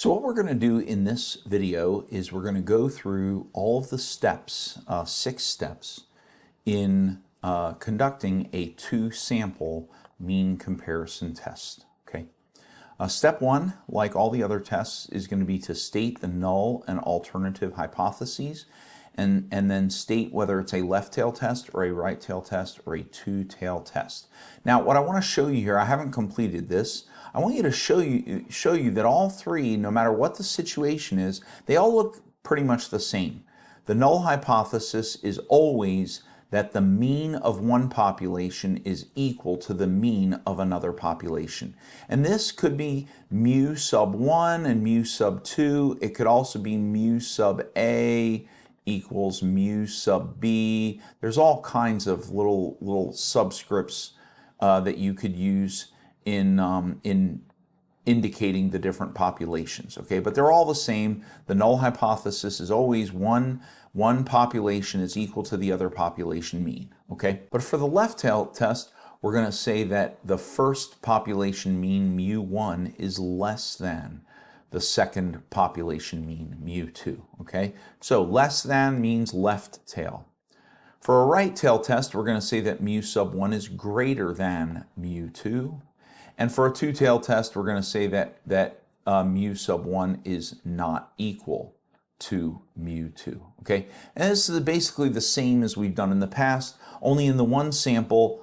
So what we're going to do in this video is we're going to go through all of the steps, 6 steps, in conducting a 2-sample mean comparison test. Okay. Step 1, like all the other tests, is going to be to state the null and alternative hypotheses, and then state whether it's a left-tail test or a right-tail test or a 2-tail test. Now, what I want to show you here, I haven't completed this. I want you to show you that all 3, no matter what the situation is, they all look pretty much the same. The null hypothesis is always that the mean of one population is equal to the mean of another population. And this could be mu sub 1 and mu sub 2. It could also be mu sub A equals mu sub B. There's all kinds of little subscripts that you could use in indicating the different populations, okay? But they're all the same. The null hypothesis is always one population is equal to the other population mean, okay? But for the left-tail test, we're going to say that the first population mean, mu1, is less than the second population mean, mu2, okay? So less than means left tail. For a right tail test, we're going to say that mu sub 1 is greater than mu2. And for a 2-tail test, we're going to say that mu sub 1 is not equal to mu2, okay? And this is basically the same as we've done in the past, only in the one sample,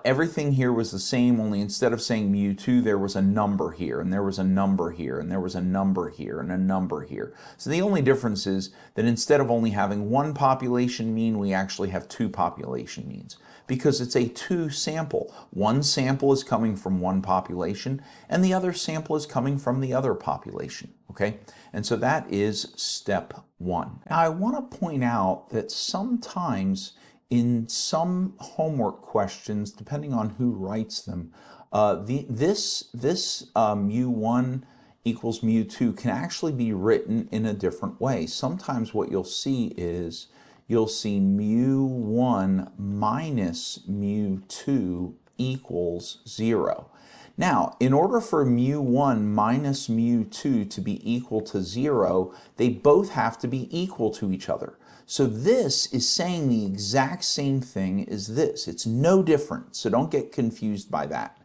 everything here was the same, only instead of saying mu2, there was a number here, and there was a number here, and there was a number here, and a number here. So the only difference is that instead of only having one population mean, we actually have 2 population means, because it's a 2-sample. One sample is coming from one population, and the other sample is coming from the other population, okay? And so that is step 1. Now I want to point out that sometimes in some homework questions, depending on who writes them, this mu1 equals mu2 can actually be written in a different way. Sometimes what you'll see is you'll see mu1 minus mu2 equals 0. Now, in order for mu1 minus mu2 to be equal to 0, they both have to be equal to each other. So this is saying the exact same thing as this. It's no different, so don't get confused by that.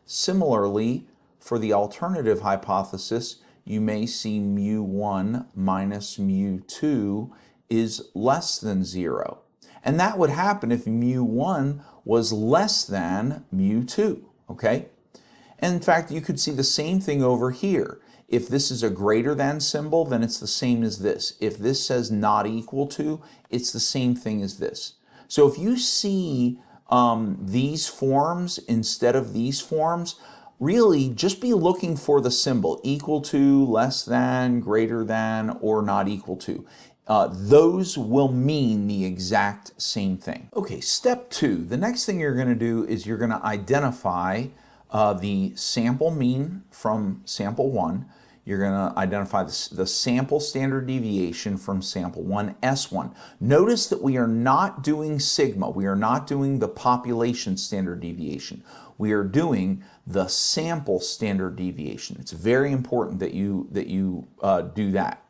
Similarly, for the alternative hypothesis, you may see mu1 minus mu2 is less than 0. And that would happen if mu1 was less than mu2, okay? And in fact, you could see the same thing over here. If this is a greater than symbol, then it's the same as this. If this says not equal to, it's the same thing as this. So if you see these forms instead of these forms, really just be looking for the symbol, equal to, less than, greater than, or not equal to. Those will mean the exact same thing. Okay, step 2. The next thing you're going to do is you're going to identify the sample mean from sample 1. You're going to identify the sample standard deviation from sample 1, S1. Notice that we are not doing sigma. We are not doing the population standard deviation. We are doing the sample standard deviation. It's very important that you do that.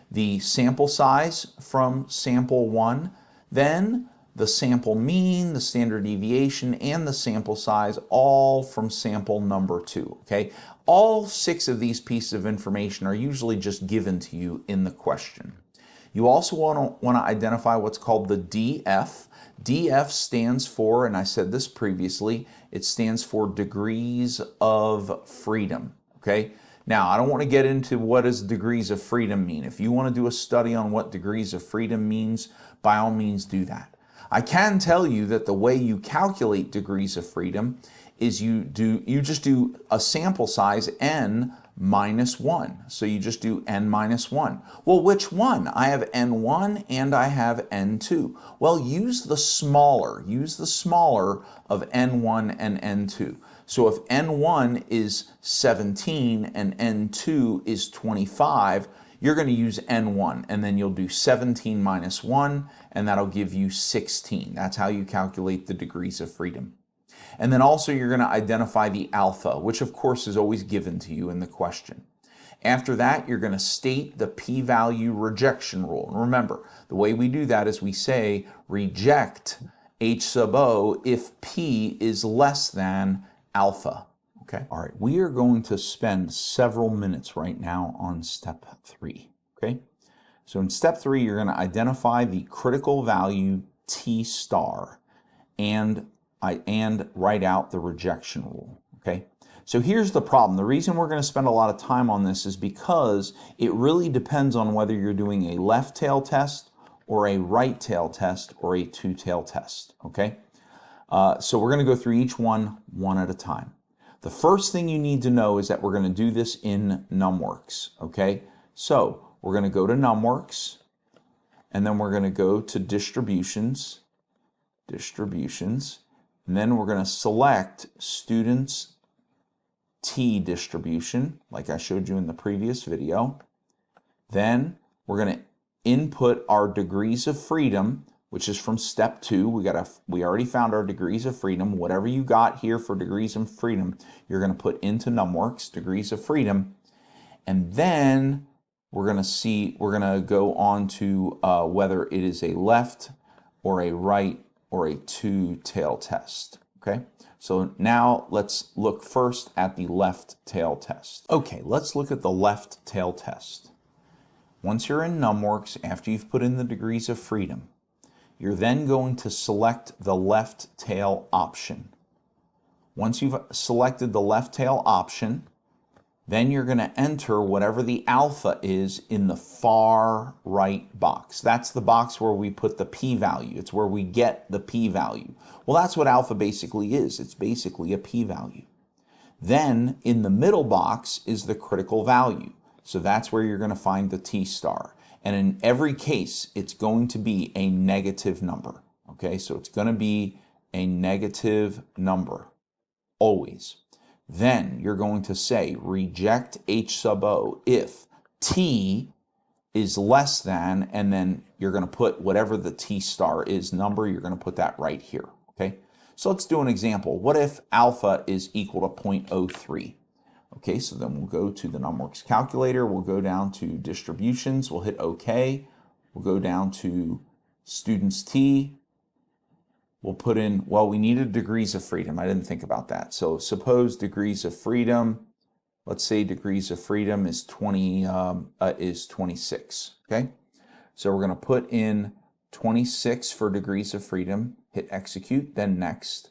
The sample size from sample 1, then the sample mean, the standard deviation, and the sample size, all from sample number 2, okay? All 6 of these pieces of information are usually just given to you in the question. You also want to identify what's called the DF. DF stands for, and I said this previously, it stands for degrees of freedom, okay? Now, I don't want to get into what does degrees of freedom mean. If you want to do a study on what degrees of freedom means, by all means do that. I can tell you that the way you calculate degrees of freedom is you just do a sample size n minus 1. So you just do n minus 1. Well, which one? I have n1 and I have n2. Well, use the smaller of n1 and n2. So if n1 is 17 and n2 is 25, you're going to use n1, and then you'll do 17 minus 1, and that'll give you 16. That's how you calculate the degrees of freedom. And then also you're going to identify the alpha, which of course is always given to you in the question. After that, you're going to state the p-value rejection rule. And remember, the way we do that is we say reject h sub o if p is less than alpha. Okay. All right. We are going to spend several minutes right now on step 3. Okay. So in step 3, you're going to identify the critical value t star and write out the rejection rule. Okay. So here's the problem. The reason we're going to spend a lot of time on this is because it really depends on whether you're doing a left tail test or a right tail test or a two-tail test. Okay. So we're going to go through each one at a time. The first thing you need to know is that we're going to do this in NumWorks, okay? So we're going to go to NumWorks, and then we're going to go to Distributions, and then we're going to select Students T distribution, like I showed you in the previous video. Then we're going to input our degrees of freedom, which is from step 2. We already found our degrees of freedom. Whatever you got here for degrees of freedom, you're going to put into NumWorks, degrees of freedom. And then we're going to go on to whether it is a left or a right or a two-tail test. Okay? So now let's look first at the left tail test. Okay, let's look at the left tail test. Once you're in NumWorks, after you've put in the degrees of freedom, you're then going to select the left tail option. Once you've selected the left tail option, then you're going to enter whatever the alpha is in the far right box. That's the box where we put the p-value. It's where we get the p-value. Well, that's what alpha basically is. It's basically a p-value. Then in the middle box is the critical value. So that's where you're going to find the t-star. And in every case, it's going to be a negative number. Okay, so it's going to be a negative number, always. Then you're going to say reject h sub o if t is less than, and then you're going to put whatever the t star is number, you're going to put that right here. Okay, so let's do an example. What if alpha is equal to 0.03? Okay, so then we'll go to the NumWorks calculator, we'll go down to distributions, we'll hit OK, we'll go down to students T, we'll put in, well, we needed degrees of freedom. I didn't think about that. So suppose degrees of freedom, let's say degrees of freedom is 26, okay? So we're gonna put in 26 for degrees of freedom, hit execute, then next.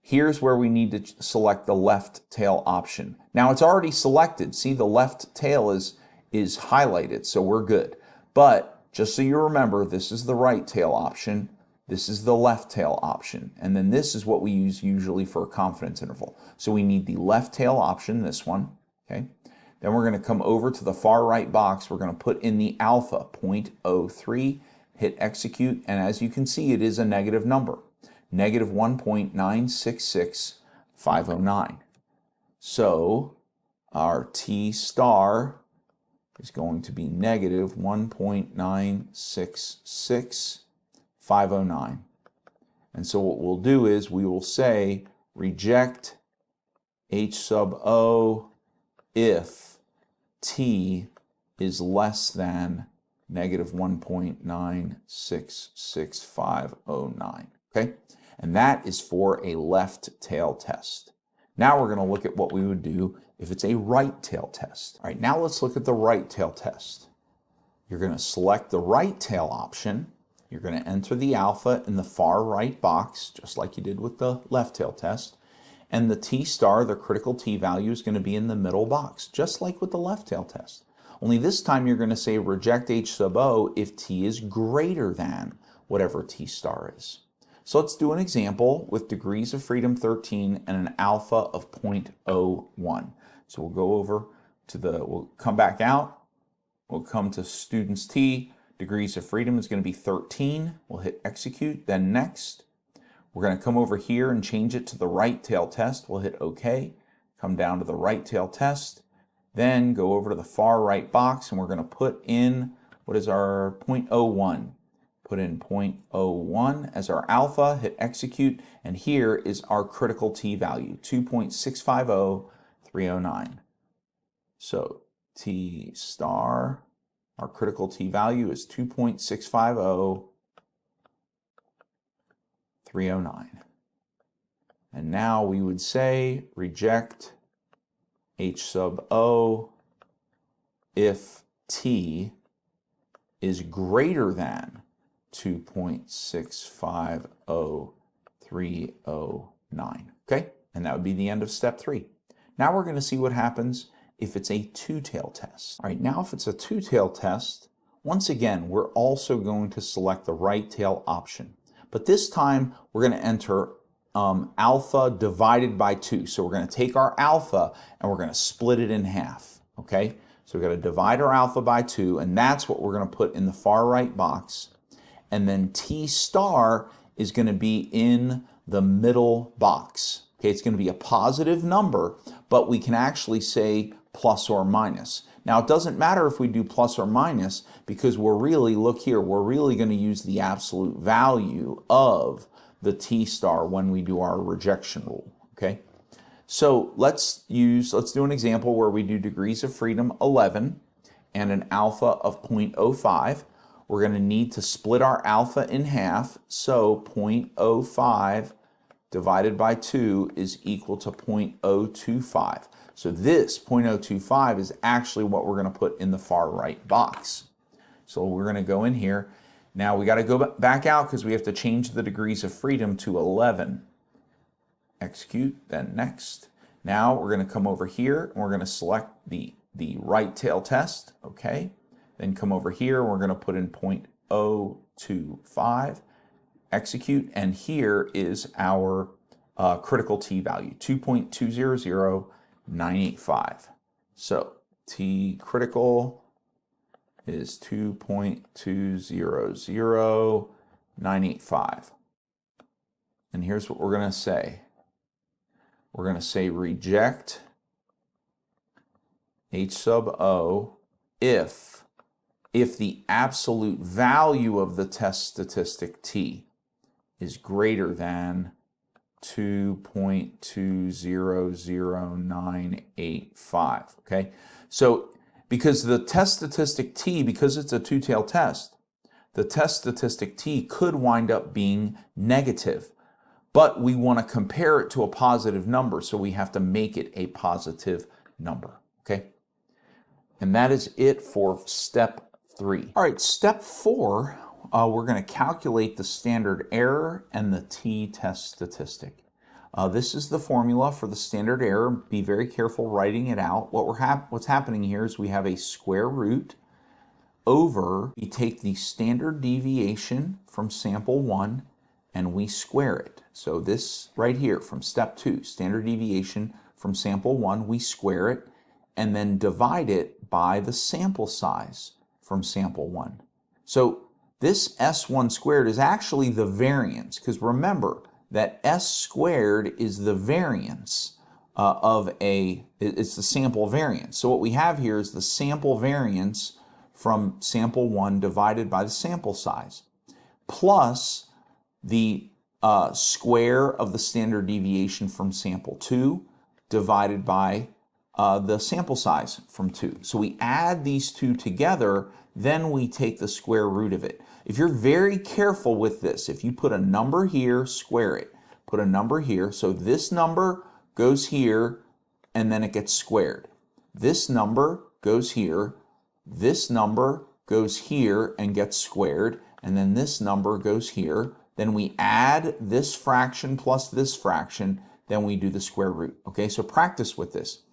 Here's where we need to select the left tail option. Now it's already selected. See, the left tail is highlighted, so we're good. But just so you remember, this is the right tail option, this is the left tail option, and then this is what we use usually for a confidence interval. So we need the left tail option, this one, okay? Then we're going to come over to the far right box, we're going to put in the alpha, 0.03, hit execute, and as you can see, it is a negative number. Negative 1.966509. So our t star is going to be negative 1.966509. And so what we'll do is we will say reject h sub o if t is less than negative 1.96659. Okay? And that is for a left tail test. Now we're going to look at what we would do if it's a right tail test. All right, now let's look at the right tail test. You're going to select the right tail option. You're going to enter the alpha in the far right box, just like you did with the left tail test. And the t star, the critical t value, is going to be in the middle box, just like with the left tail test. Only this time you're going to say reject h sub o if t is greater than whatever t star is. So let's do an example with degrees of freedom 13 and an alpha of 0.01. So we'll go over to we'll come back out, we'll come to students T, degrees of freedom is going to be 13, we'll hit execute, then next. We're going to come over here and change it to the right tail test, we'll hit OK, come down to the right tail test, then go over to the far right box and we're going to put in, what is our 0.01? Put in 0.01 as our alpha, hit execute, and here is our critical t value, 2.650309. So T star, our critical T value is 2.650309. And now we would say reject H sub O if T is greater than 2.650309. Okay, and that would be the end of step 3. Now we're going to see what happens if it's a two-tail test. All right, now if it's a two-tail test, once again, we're also going to select the right tail option. But this time, we're going to enter alpha divided by 2. So we're going to take our alpha and we're going to split it in half. Okay, so we're going to divide our alpha by 2, and that's what we're going to put in the far right box. And then T star is going to be in the middle box. Okay, it's going to be a positive number, but we can actually say plus or minus. Now, it doesn't matter if we do plus or minus because we're really, look here, we're really going to use the absolute value of the T star when we do our rejection rule. Okay, so let's do an example where we do degrees of freedom 11 and an alpha of 0.05. We're going to need to split our alpha in half, so 0.05 divided by 2 is equal to 0.025. So this 0.025 is actually what we're going to put in the far right box. So we're going to go in here. Now we got to go back out because we have to change the degrees of freedom to 11. Execute, then next. Now we're going to come over here and we're going to select the right tail test. Okay. Then come over here and we're going to put in 0.025. Execute, and here is our critical T value, 2.200985. So T critical is 2.200985. And here's what we're going to say. We're going to say reject H sub O if the absolute value of the test statistic T is greater than 2.200985. Okay, so because the test statistic T, because it's a two-tail test, the test statistic T could wind up being negative, but we want to compare it to a positive number, so we have to make it a positive number. Okay, and that is it for step 3. All right, step 4. We're going to calculate the standard error and the t-test statistic. This is the formula for the standard error. Be very careful writing it out. What's happening here is we have a square root over, we take the standard deviation from sample 1 and we square it. So this right here from step 2, standard deviation from sample 1, we square it and then divide it by the sample size from sample 1. So this S1 squared is actually the variance, because remember that S squared is the variance it's the sample variance. So what we have here is the sample variance from sample 1 divided by the sample size, plus the square of the standard deviation from sample 2 divided by the sample size from 2. So we add these two together, then we take the square root of it. If you're very careful with this, if you put a number here, square it. Put a number here, so this number goes here, and then it gets squared. This number goes here, this number goes here and gets squared, and then this number goes here. Then we add this fraction plus this fraction, then we do the square root. Okay, so practice with this.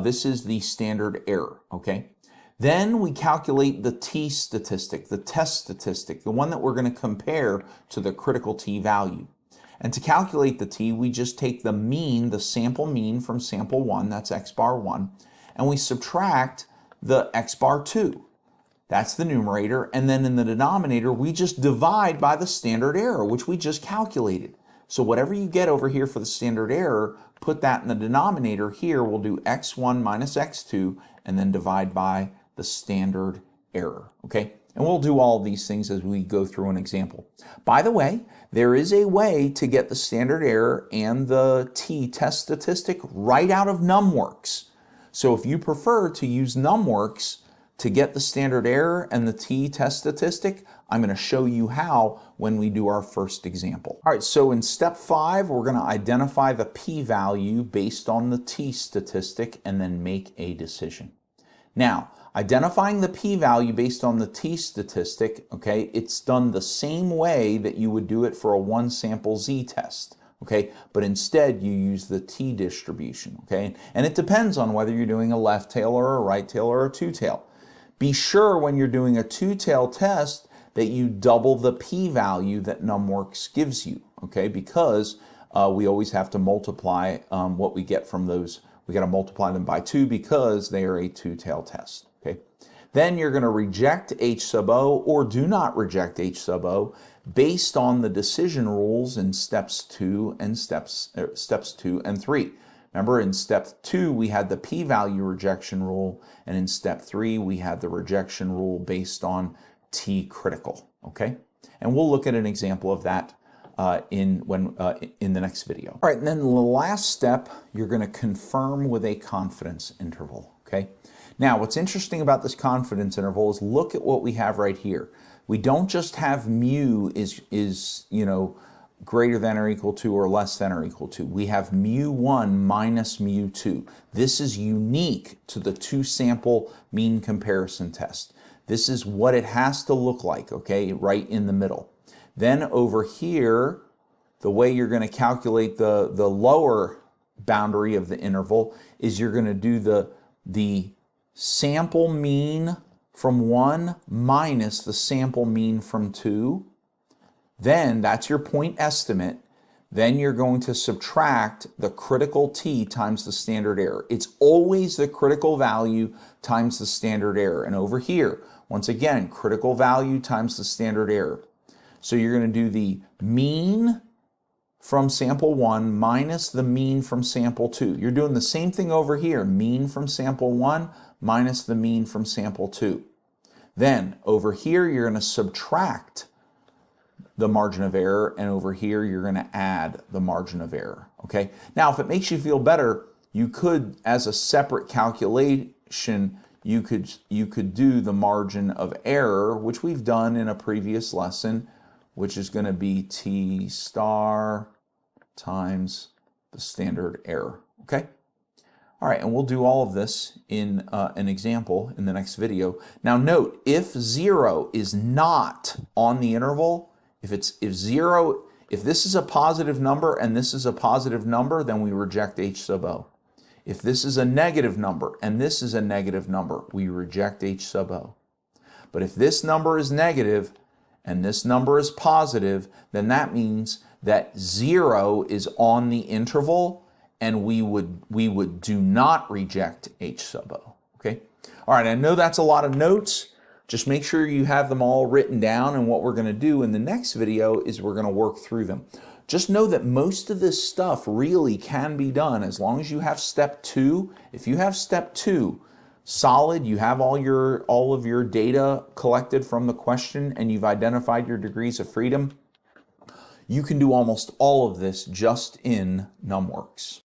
This is the standard error, okay? Then we calculate the t statistic, the test statistic, the one that we're going to compare to the critical t value. And to calculate the t, we just take the mean, the sample mean from sample 1, that's x bar 1, and we subtract the x bar 2. That's the numerator, and then in the denominator, we just divide by the standard error, which we just calculated. So whatever you get over here for the standard error, put that in the denominator. Here we'll do x1 minus x2 and then divide by the standard error, okay? And we'll do all of these things as we go through an example. By the way, there is a way to get the standard error and the t-test statistic right out of NumWorks. So if you prefer to use NumWorks to get the standard error and the t-test statistic, I'm going to show you how when we do our first example. All right, so in step 5, we're going to identify the p-value based on the t-statistic and then make a decision. Now, identifying the p-value based on the t-statistic, okay, it's done the same way that you would do it for a one-sample z-test. Okay, but instead you use the t-distribution, okay? And it depends on whether you're doing a left tail or a right tail or a two-tail. Be sure when you're doing a two-tail test that you double the p-value that NumWorks gives you, okay? Because we always have to multiply what we get from those. We got to multiply them by 2 because they are a two-tail test, okay? Then you're going to reject H sub O or do not reject H sub O based on the decision rules in steps 2 and 3. Remember, in step 2 we had the p-value rejection rule, and in step 3 we had the rejection rule based on t critical. Okay, and we'll look at an example of that in the next video. All right, and then the last step, you're going to confirm with a confidence interval. Okay. Now, what's interesting about this confidence interval is look at what we have right here. We don't just have mu is greater than or equal to or less than or equal to. We have mu1 minus mu2. This is unique to the two-sample mean comparison test. This is what it has to look like, okay, right in the middle. Then over here, the way you're going to calculate the lower boundary of the interval is you're going to do the sample mean from 1 minus the sample mean from 2. Then that's your point estimate. Then you're going to subtract the critical t times the standard error. It's always the critical value times the standard error. And over here, once again, critical value times the standard error. So you're going to do the mean from sample 1 minus the mean from sample 2. You're doing the same thing over here, mean from sample 1 minus the mean from sample 2. Then over here you're going to subtract the margin of error, and over here you're going to add the margin of error. Okay. Now, if it makes you feel better, you could, as a separate calculation, you could do the margin of error, which we've done in a previous lesson, which is going to be t star times the standard error. Okay. All right, and we'll do all of this in an example in the next video. Now note, if 0 is not on the interval, if this is a positive number and this is a positive number, then we reject H sub O. If this is a negative number and this is a negative number, we reject H sub O. But if this number is negative and this number is positive, then that means that 0 is on the interval, and we would do not reject H sub O. Okay? All right, I know that's a lot of notes. Just make sure you have them all written down, and what we're going to do in the next video is we're going to work through them. Just know that most of this stuff really can be done as long as you have step 2. If you have step 2 solid, you have all of your data collected from the question, and you've identified your degrees of freedom, you can do almost all of this just in NumWorks.